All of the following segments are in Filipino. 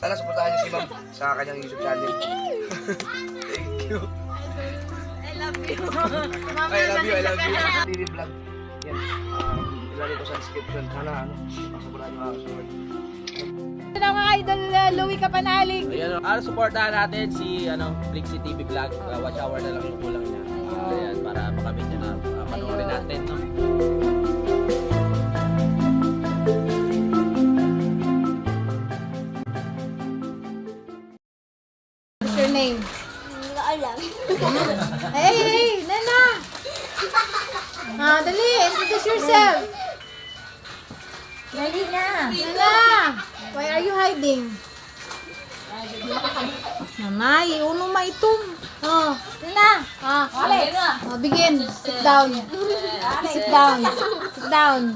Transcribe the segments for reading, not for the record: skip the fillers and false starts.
Sana supportahan niyo si ma'am sa kanyang YouTube channel. Thank you. I love you. I love you. TV vlog. Yan. Ilalagay ko sa description. Sana supportahan niyo mga kasunod. Ito na mga idol, Louie Kapanalig. Ayan, supportahan natin si Flixie TV Vlog. Watch hour na lang yung kulang niya. Ayan, para makamit niya na panoorin natin, no? What's your name? Hindi ko alam. Hey, Nana! Dali, introduce yourself. Dali na. Nana! Why are you hiding? Nanay, uno maitum. Nana! Begin. Sit down. Sit down. Sit down.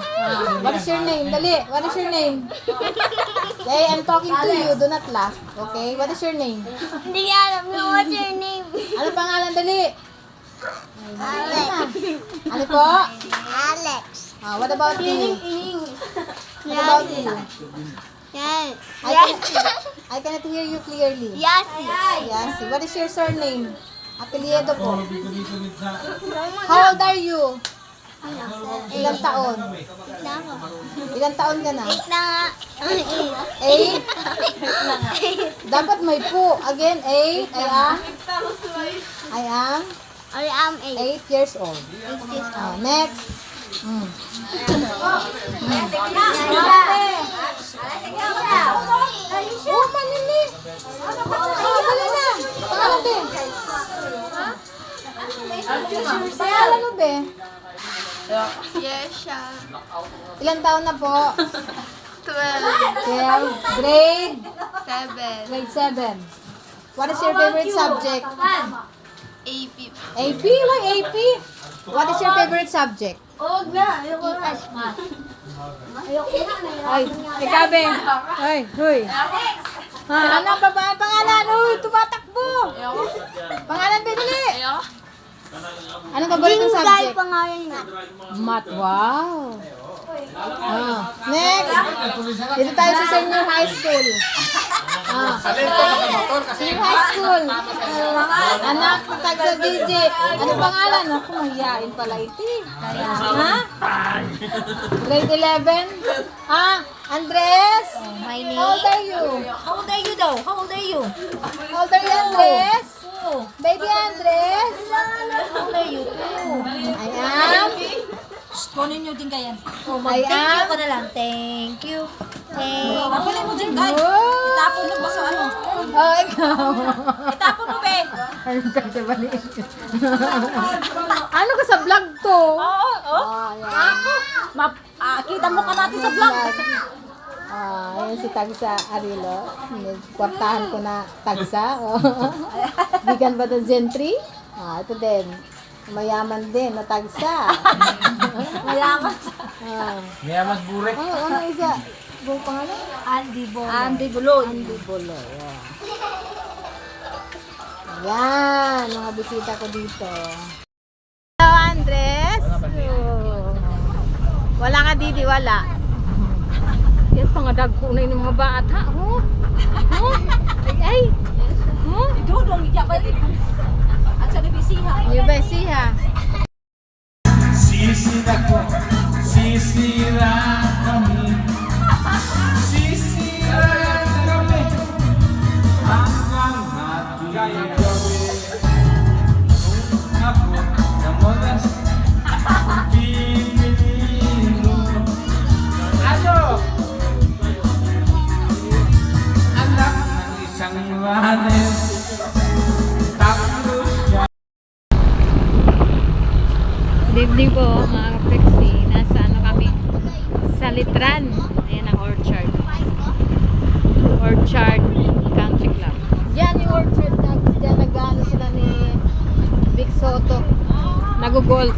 What is your name? Dali, what is your name? Okay, I'm talking to you. Do not laugh. Okay, what is your name? Hindi ko alam na what's your name. Ano pangalan? Dali. Alex. Ano po? Alex. What about you? What about you? Yan. I cannot hear you clearly. Yasi. Yes. What is your surname? Apelyido po. How old are you? Ilang taon? Ilang taon ka na? 8 na nga. 8? Dapat may po. Again, 8. I am I am 8. 8 years old. Next. Oh, manili. Dali na. Pangalan, be. Pangalan mo, be. Yes, siya. Ilang taon na po? 12. 12. Grade? 7. Grade 7. What is your favorite subject? AP. AP? Why AP? What is your favorite subject? ES. Ay, ikaw, be. Ay, huy. Ano ba ba? Pangalan? Huy, tumatakbo. Pangalan, be, dali. Anong paborito Jingle subject? pangalan niya. Math. Wow. Next. Dito tayo sa senior high school. Senior high school. Anak, tag sa DJ. Ano pangalan? Ako, mahihain pala ito. Ha? Grade 11? Andres? My How old are you? How old are you daw? How old are you? How old are you, Andres? Baby Andres? How old are you too? I am? Kunin nyo din kaya. I Thank you am? ka na lang. Thank you. Kunin mo din guys. Oh, Itapon mo ba sa ano? oh, ikaw. Itapon mo be. Ano ka sa bali? Ano ka sa vlog to? Oo. Yan. Kita mo ka natin sa vlog. Ayan si Tagsa Arilo. Kwartahan ko na Tagsa. Bigan ba ng Gentry? Ito din. Mayaman din na Tagsa. Mayaman. Mayamas burek. Ano isa? Buong pangalan? Andy Bolo. Andy Bulod. Andy Bolo. Yan. Mga bisita ko dito. Hello, Andres. Wala ka, Didi. Wala. Yan pa nga dagkunay ng mga bata. Ay. Idudong iya ba rin? At sa nabisiha. Yung besiha. Sisira ko, sisira kami, sisira kami, hanggang natin gawin. Kung ako na modas, pipiliin mo. Ano? Anak ng isang mahanin, tapos siya. Good evening po mga kapexi. Nasa ano kami? Sa Litran. Ayan ang orchard. Orchard Country Club. Diyan yung orchard. Diyan nag-ano sila ni Vic Soto. Nag-golf.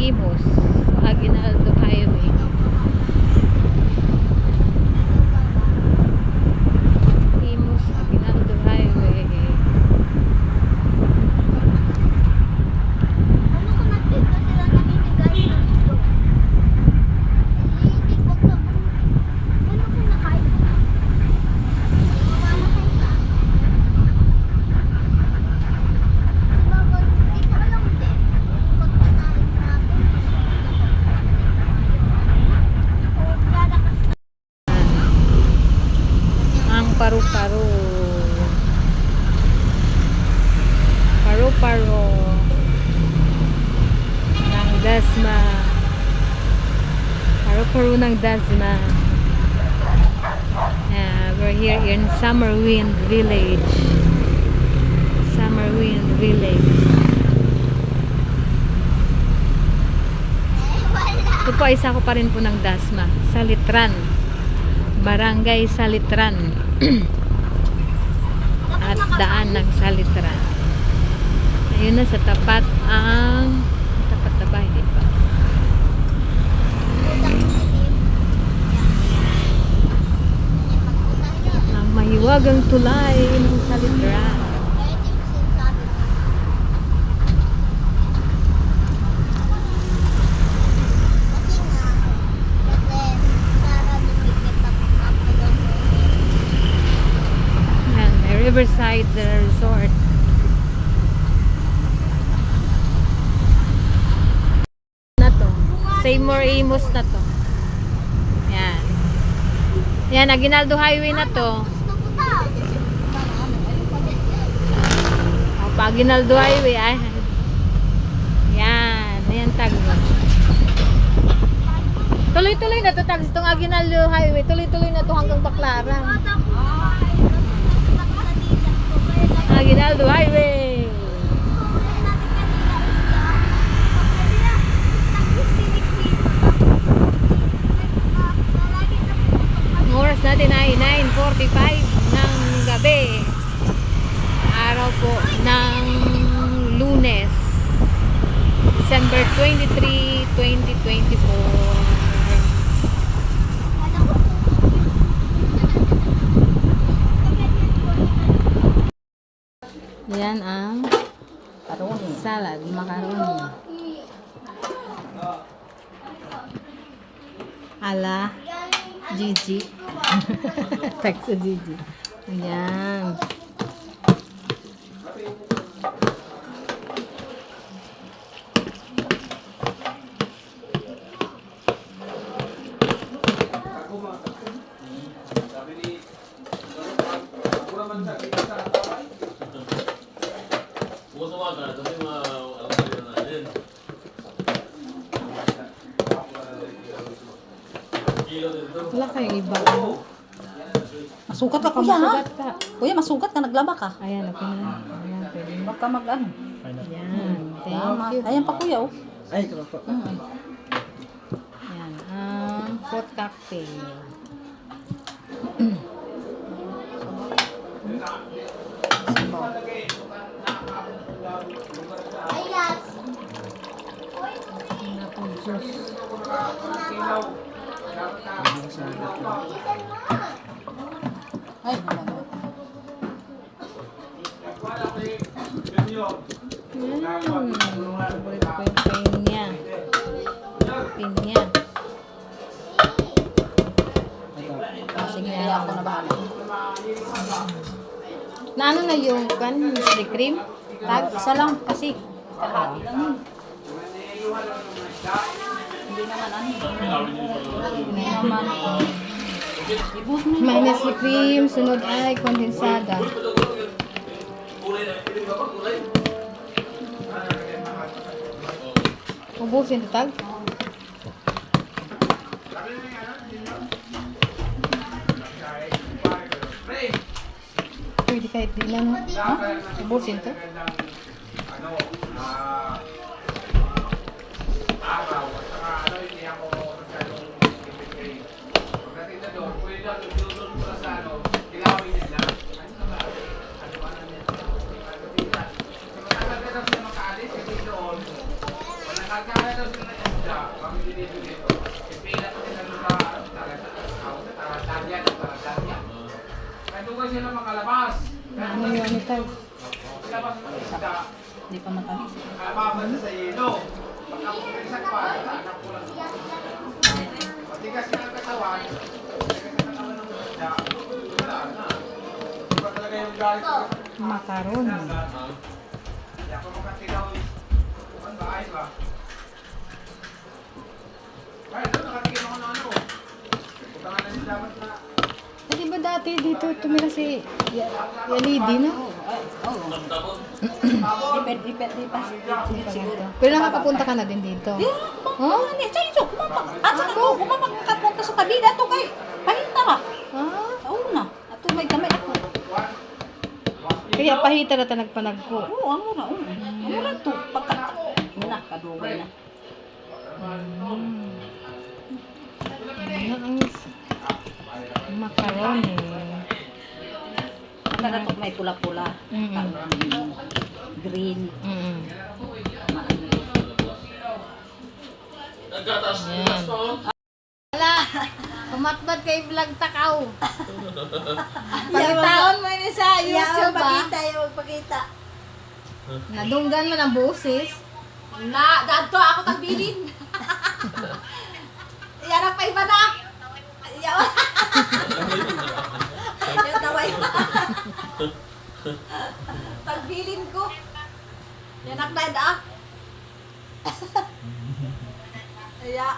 Imus, Aguinaldo Highway. Imus, Aguinaldo Highway. Ano kung nagtito sila nakikigaw dito? Hindi ko ka. Ano kung nakain ko na? Mamamatay ka. Sabagay, hindi ko alam din. Pagkanalit natin. O, lalakas na. Ang paru-paro. Paru-paro ng Dasma. Paru-paro ng Dasma. We're here in Summerwind Village. Summerwind Village. Ito po, isa ko pa rin po ng Dasma. Salitran. Barangay Salitran. At daan ng Salitran. Ayun na sa tapat ang tapat na ba? Hindi pa. Ang mahiwagang tulay ng Salitran. Yan, may Riverside Resort. Na to. Seymour Imus na to. Yan. Yan, Aguinaldo Highway na to. O, pa Aguinaldo Highway ay. Yan, ayan tag. Tuloy-tuloy na to tag itong Aguinaldo Highway. Tuloy-tuloy na to hanggang Baclaran. Aguinaldo Highway. Ang oras natin ay 9:45 ng gabi. Araw po ng Lunes, December 23, 2024. Yan ang salad, macaroni. Ala Gigi. Texas Gigi. Ayan. Wala kayong iba. Masukat ka kuya ha? Masugat ka. Kuya, masukat ka, naglaba ka. Ayan, okay na. Ayan, pwede na. Baka mag-ano. Ayan, thank Tama. you. Ayan pa kuya oh. Ay, ito po. Ayan, ang fruit cocktail. Ay, last. Ayan po, juice. Ay, wala na. Paborito ko yung pinya. Pinya. Sige, kaya ako na bahala. Na ano na yung kan? The cream? Tag, isa lang kasi. Kalahati lang yun. Hindi naman ano. Hindi naman. Ibus mo. May Nestle cream, sunod ay kondensada. Ubusin ito tag? Pwede kahit di lang. Ha? Ubusin ito? Nagkakaroon sila ng makalabas. Ano yun ito? Labas ng isda. Hindi pa matamis. Kalabas sa ilo. Pagka pumisak pa, anak ko lang. Matigas na ang katawan. Matigas na ang katawan ng isda. Wala na. Iba talaga yung galit ko. Makaron. Kaya ako makatilaw. Ano ba? Ayos ba? Ay, doon nakatigil ako ng ano. Punta nga na yung dapat na. Eh, di ba dati dito tumira si Yalidi na? Depende pa. Pero nakakapunta ka na din dito. Oh, hindi. Sa iso, kumapagkapunta sa kabila to kay. Pahita ra. Ah, Oo na. Ato may gamay ako. kaya pahita na tanagpanag ko. Oo, ang mura. Ang mura to. Pagka. Muna, kadugay na. Ano ang macaroni? Pagka na to may pula-pula. Green. Mm. Yan. Wala. Kumatbat kay Vlog Takaw. Pagitaon mo yun sa YouTube ba? Magpakita. Nadunggan mo ng boses. Na, ganto ako tagbilin. Yan ang pa iba na. Yan. Yan taway. Tagbilin ko. Yan ang dad ah. Iya.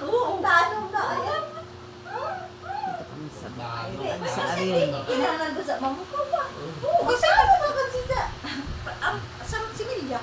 Oo, tanong na ayan. Sa arin. Kinahanan ko sa mama ko ba? Oo, kasi ako makansita. Sa similya.